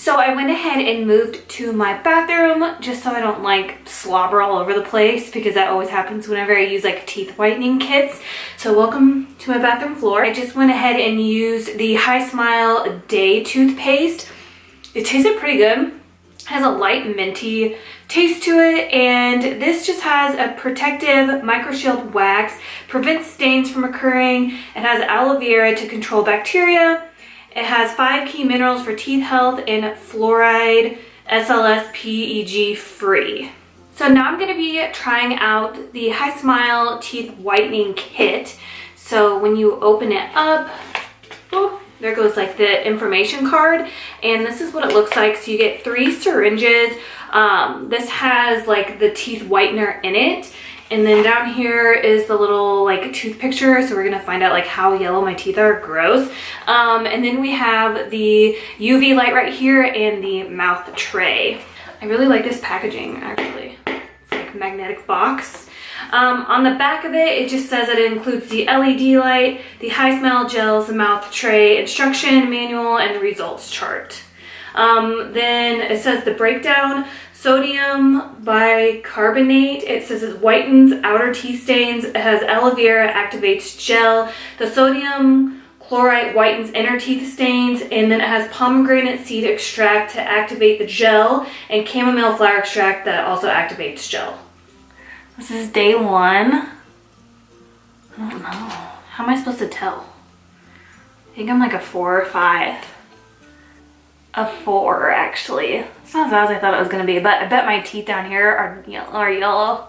So I went ahead and moved to my bathroom just so I don't like slobber all over the place, because that always happens whenever I use like teeth whitening kits. So welcome to my bathroom floor. I just went ahead and used the Hi Smile Day toothpaste. It tasted pretty good. It has a light minty taste to it, and this just has a protective micro-shield wax, prevents stains from occurring. It has aloe vera to control bacteria. It has 5 key minerals for teeth health and fluoride, SLS, PEG free. So now I'm going to be trying out the Hi Smile Teeth Whitening Kit. So when you open it up, oh, there goes like the information card, and this is what it looks like. So you get 3 syringes. This has like the teeth whitener in it. And then down here is the little like tooth picture. So we're gonna find out like how yellow my teeth are, gross. And then we have the UV light right here and the mouth tray. I really like this packaging actually. It's like a magnetic box. On the back of it, it just says that it includes the LED light, the Hi Smile gels, the mouth tray, instruction manual, and the results chart. Then it says the breakdown. Sodium bicarbonate, it says it whitens outer teeth stains. It has aloe vera, activates gel. The sodium chloride whitens inner teeth stains. And then it has pomegranate seed extract to activate the gel, and chamomile flower extract that also activates gel. This is day 1. I don't know. How am I supposed to tell? I think I'm like a 4 or 5. A 4 actually. It's not as bad as I thought it was gonna be, but I bet my teeth down here are yellow.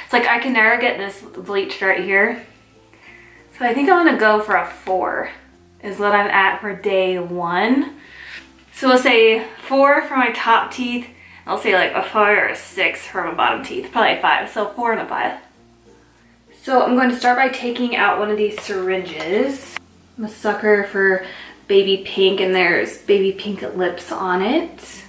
It's like I can never get this bleached right here. So I think I'm gonna go for a 4 is what I'm at for day 1. So we'll say 4 for my top teeth. I'll say like a 5 or a 6 for my bottom teeth. Probably a 5, so 4 and a 5. So I'm going to start by taking out one of these syringes. I'm a sucker for baby pink, and there's baby pink lips on it.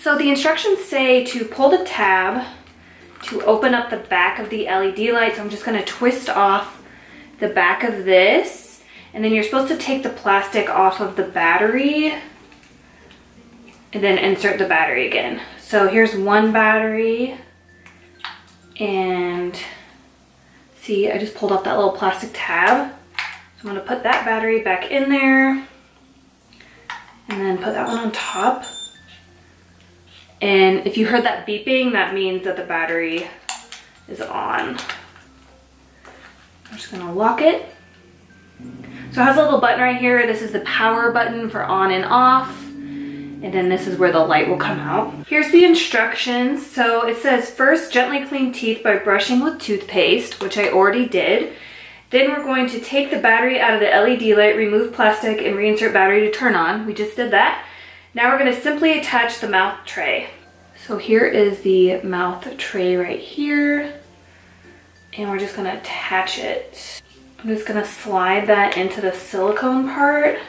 So the instructions say to pull the tab to open up the back of the LED light. So I'm just going to twist off the back of this, and then you're supposed to take the plastic off of the battery and then insert the battery again. So here's one battery, and see, I just pulled off that little plastic tab. So I'm gonna put that battery back in there, and then put that one on top. And if you heard that beeping, that means that the battery is on. I'm just gonna lock it. So it has a little button right here. This is the power button for on and off. And then this is where the light will come out. Here's the instructions. So it says, first, gently clean teeth by brushing with toothpaste, which I already did. Then we're going to take the battery out of the LED light, remove plastic, and reinsert battery to turn on. We just did that. Now we're gonna simply attach the mouth tray. So here is the mouth tray right here. And we're just gonna attach it. I'm just gonna slide that into the silicone part.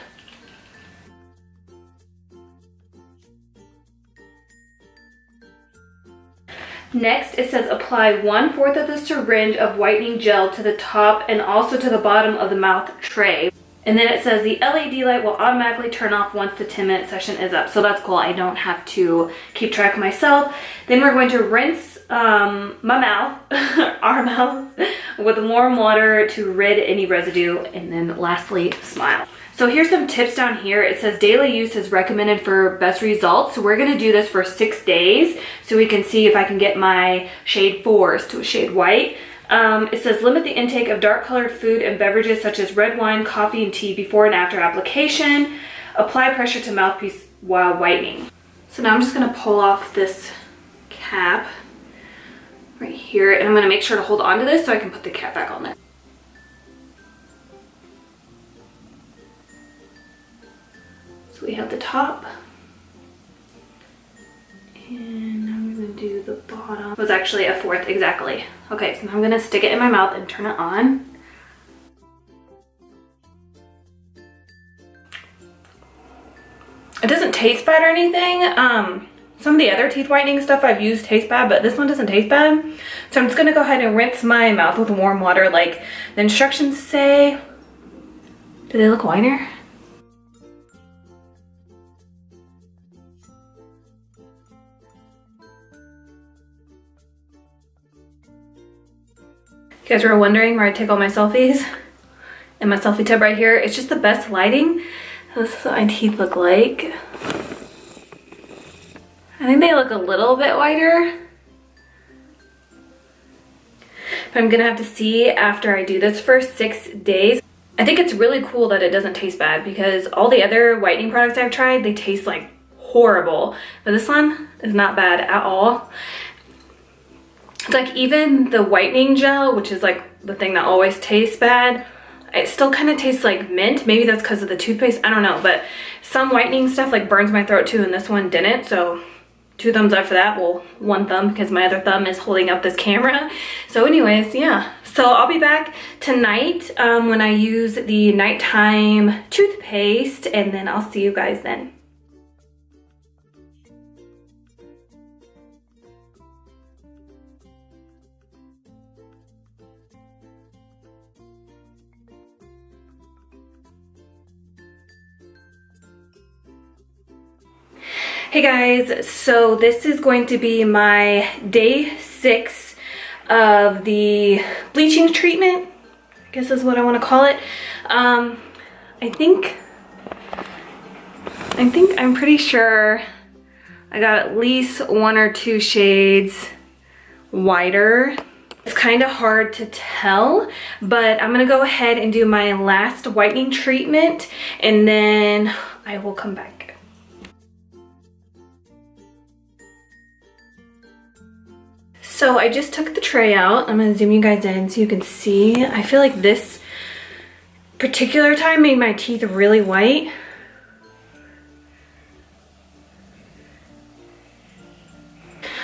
Next, it says apply 1/4 of the syringe of whitening gel to the top and also to the bottom of the mouth tray. And then it says the LED light will automatically turn off once the 10-minute session is up. So that's cool. I don't have to keep track of myself. Then we're going to rinse my mouth, our mouth, with warm water to rid any residue. And then lastly, smile. So here's some tips down here. It says daily use is recommended for best results. So we're gonna do this for 6 days so we can see if I can get my shade 4s to a shade white. It says limit the intake of dark colored food and beverages such as red wine, coffee, and tea before and after application. Apply pressure to mouthpiece while whitening. So now I'm just gonna pull off this cap right here, and I'm gonna make sure to hold on to this so I can put the cap back on there. So we have the top, and I'm gonna do the bottom. It was actually a 4th exactly. Okay, so now I'm gonna stick it in my mouth and turn it on. It doesn't taste bad or anything. Some of the other teeth whitening stuff I've used taste bad, but this one doesn't taste bad. So I'm just gonna go ahead and rinse my mouth with warm water like the instructions say. Do they look whiter? You guys were wondering where I take all my selfies? In my selfie tub right here. It's just the best lighting. This is what my teeth look like. I think they look a little bit whiter. But I'm gonna have to see after I do this for 6 days. I think it's really cool that it doesn't taste bad because all the other whitening products I've tried, they taste like horrible. But this one is not bad at all. It's like even the whitening gel, which is like the thing that always tastes bad, it still kind of tastes like mint. Maybe that's because of the toothpaste, I don't know. But some whitening stuff like burns my throat too, and this one didn't. So 2 thumbs up for that. Well, 1 thumb because my other thumb is holding up this camera. So anyways, yeah. So I'll be back tonight when I use the nighttime toothpaste, and then I'll see you guys then. Hey guys, so this is going to be my day 6 of the bleaching treatment, I guess is what I want to call it. I'm pretty sure I got at least 1 or 2 shades whiter. It's kind of hard to tell, but I'm gonna go ahead and do my last whitening treatment and then I will come back. So I just took the tray out. I'm gonna zoom you guys in so you can see. I feel like this particular time made my teeth really white.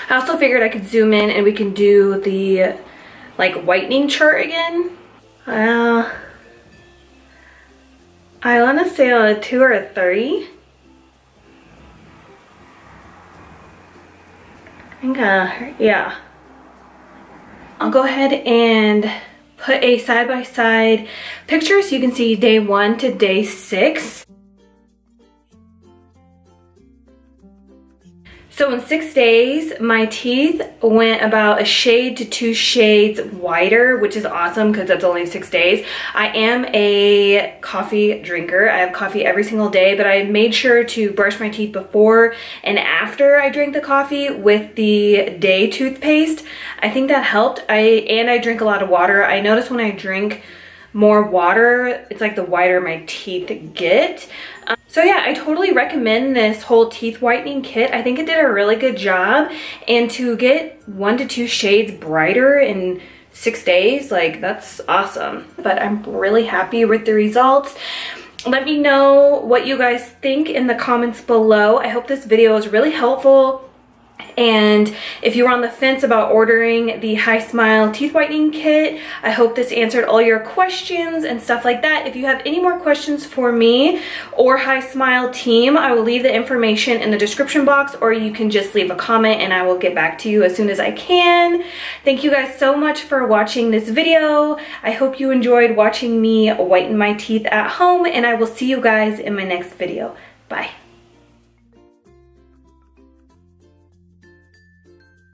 I also figured I could zoom in and we can do the like whitening chart again. I wanna say a 2 or a 3. I think, yeah. I'll go ahead and put a side-by-side picture so you can see day 1 to day 6. So in 6 days, my teeth went about a shade to 2 shades whiter, which is awesome because that's only 6 days. I am a coffee drinker. I have coffee every single day, but I made sure to brush my teeth before and after I drank the coffee with the day toothpaste. I think that helped. I drink a lot of water. I notice when I drink more water, it's like the whiter my teeth get. So yeah, I totally recommend this whole teeth whitening kit. I think it did a really good job, and to get 1 to 2 shades brighter in 6 days, like that's awesome. But I'm really happy with the results. Let me know what you guys think in the comments below. I hope this video is really helpful. And if you were on the fence about ordering the Hi Smile teeth whitening kit, I hope this answered all your questions and stuff like that. If you have any more questions for me or Hi Smile team, I will leave the information in the description box, or you can just leave a comment and I will get back to you as soon as I can. Thank you guys so much for watching this video. I hope you enjoyed watching me whiten my teeth at home, and I will see you guys in my next video. Bye.